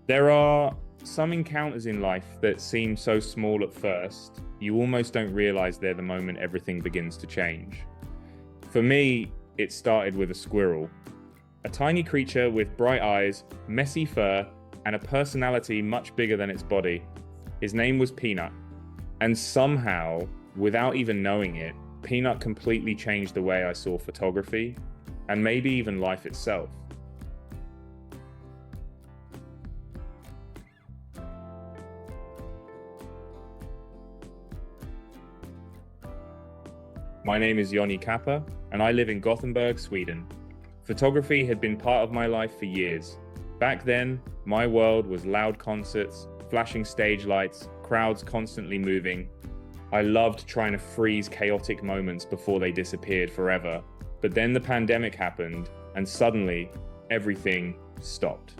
There are some encounters in life that seem so small at first, you almost don't realize they're the moment everything begins to change. For me, it started with a squirrel, a tiny creature with bright eyes, messy fur, and a personality much bigger than its body. His name was Peanut, and somehow, without even knowing it, Peanut completely changed the way I saw photography, and maybe even life itself. My name is Joni Kappa, and I live in Gothenburg, Sweden. Photography had been part of my life for years. Back then, my world was loud concerts, flashing stage lights, crowds constantly moving. I loved trying to freeze chaotic moments before they disappeared forever. But then the pandemic happened, and suddenly, everything stopped.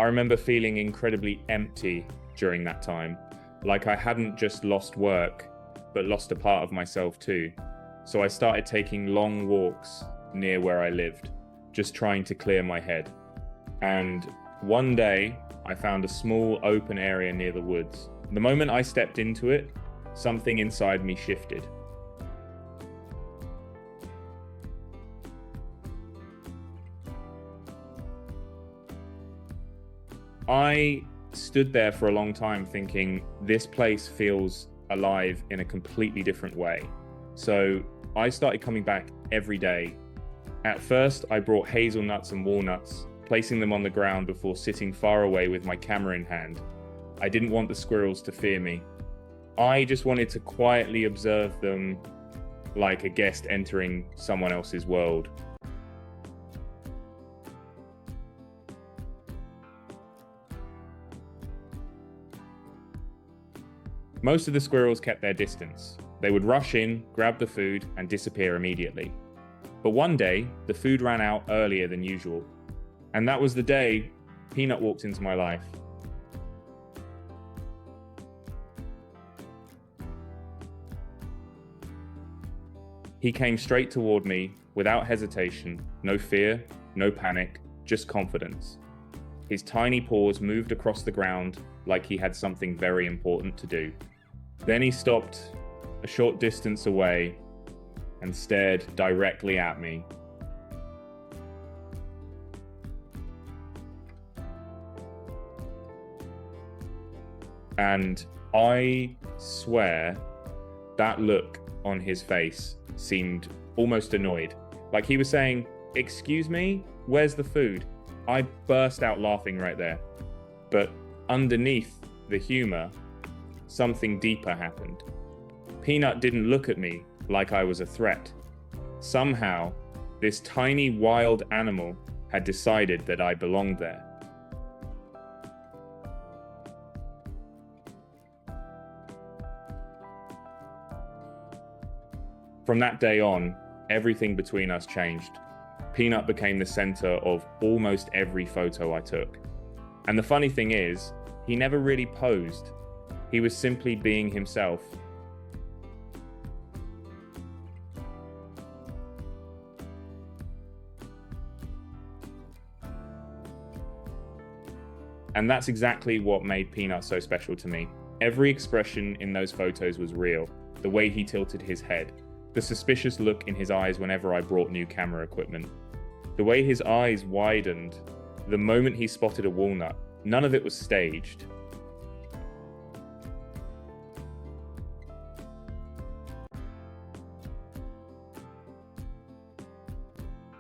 I remember feeling incredibly empty during that time, like I hadn't just lost work, but lost a part of myself too. So I started taking long walks near where I lived, just trying to clear my head. And one day, I found a small open area near the woods. The moment I stepped into it, something inside me shifted. I stood there for a long time thinking, this place feels alive in a completely different way. So I started coming back every day. At first, I brought hazelnuts and walnuts, placing them on the ground before sitting far away with my camera in hand. I didn't want the squirrels to fear me. I just wanted to quietly observe them like a guest entering someone else's world. Most of the squirrels kept their distance. They would rush in, grab the food, and disappear immediately. But one day, the food ran out earlier than usual. And that was the day Peanut walked into my life. He came straight toward me, without hesitation, no fear, no panic, just confidence. His tiny paws moved across the ground like he had something very important to do. Then he stopped a short distance away and stared directly at me. And I swear that look on his face seemed almost annoyed. Like he was saying, "Excuse me, where's the food?" I burst out laughing right there. But underneath the humor, something deeper happened. Peanut didn't look at me like I was a threat. Somehow, this tiny wild animal had decided that I belonged there. From that day on, everything between us changed. Peanut became the center of almost every photo I took. And the funny thing is, he never really posed. He was simply being himself. And that's exactly what made Peanut so special to me. Every expression in those photos was real. The way he tilted his head, the suspicious look in his eyes whenever I brought new camera equipment, the way his eyes widened the moment he spotted a walnut. None of it was staged.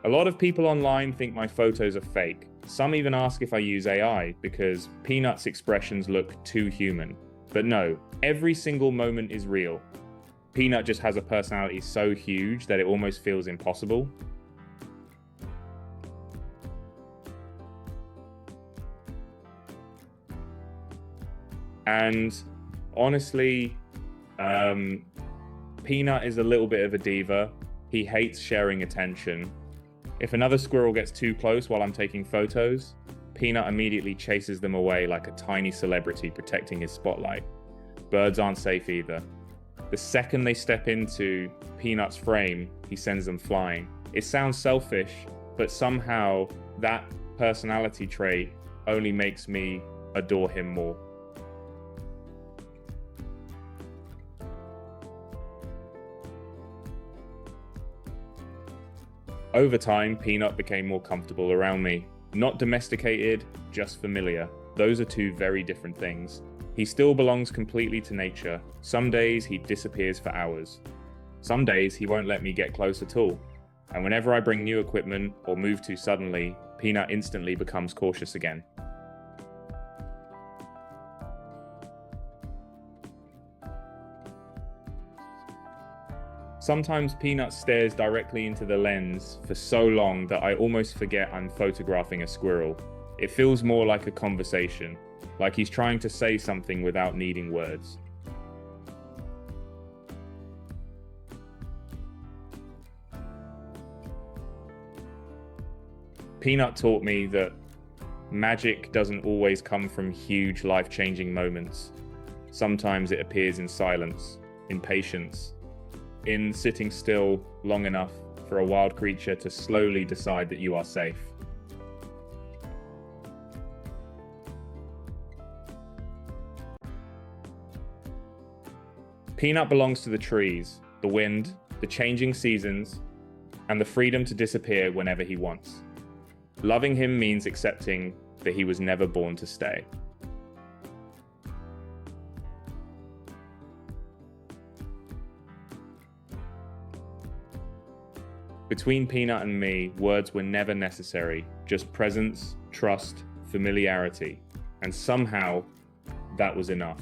A lot of people online think my photos are fake. Some even ask if I use AI because Peanut's expressions look too human. But no, every single moment is real. Peanut just has a personality so huge that it almost feels impossible. And honestly, Peanut is a little bit of a diva. He hates sharing attention. If another squirrel gets too close while I'm taking photos, Peanut immediately chases them away like a tiny celebrity protecting his spotlight. Birds aren't safe either. The second they step into Peanut's frame, he sends them flying. It sounds selfish, but somehow that personality trait only makes me adore him more. Over time, Peanut became more comfortable around me. Not domesticated, just familiar. Those are two very different things. He still belongs completely to nature. Some days he disappears for hours. Some days he won't let me get close at all. And whenever I bring new equipment or move too suddenly, Peanut instantly becomes cautious again. Sometimes Peanut stares directly into the lens for so long that I almost forget I'm photographing a squirrel. It feels more like a conversation, like he's trying to say something without needing words. Peanut taught me that magic doesn't always come from huge life-changing moments. Sometimes it appears in silence, in patience, in sitting still long enough for a wild creature to slowly decide that you are safe. Peanut belongs to the trees, the wind, the changing seasons, and the freedom to disappear whenever he wants. Loving him means accepting that he was never born to stay. Between Peanut and me, words were never necessary, just presence, trust, familiarity, and somehow that was enough.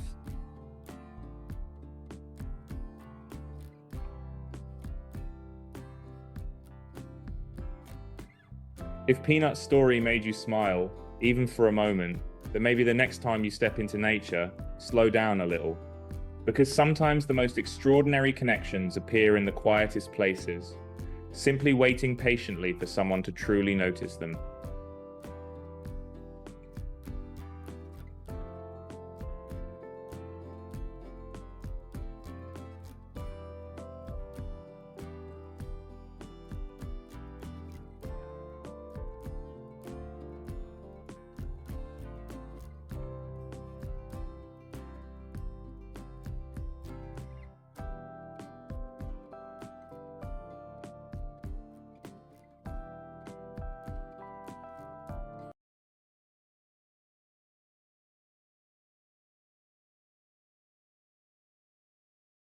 If Peanut's story made you smile, even for a moment, then maybe the next time you step into nature, slow down a little. Because sometimes the most extraordinary connections appear in the quietest places, simply waiting patiently for someone to truly notice them.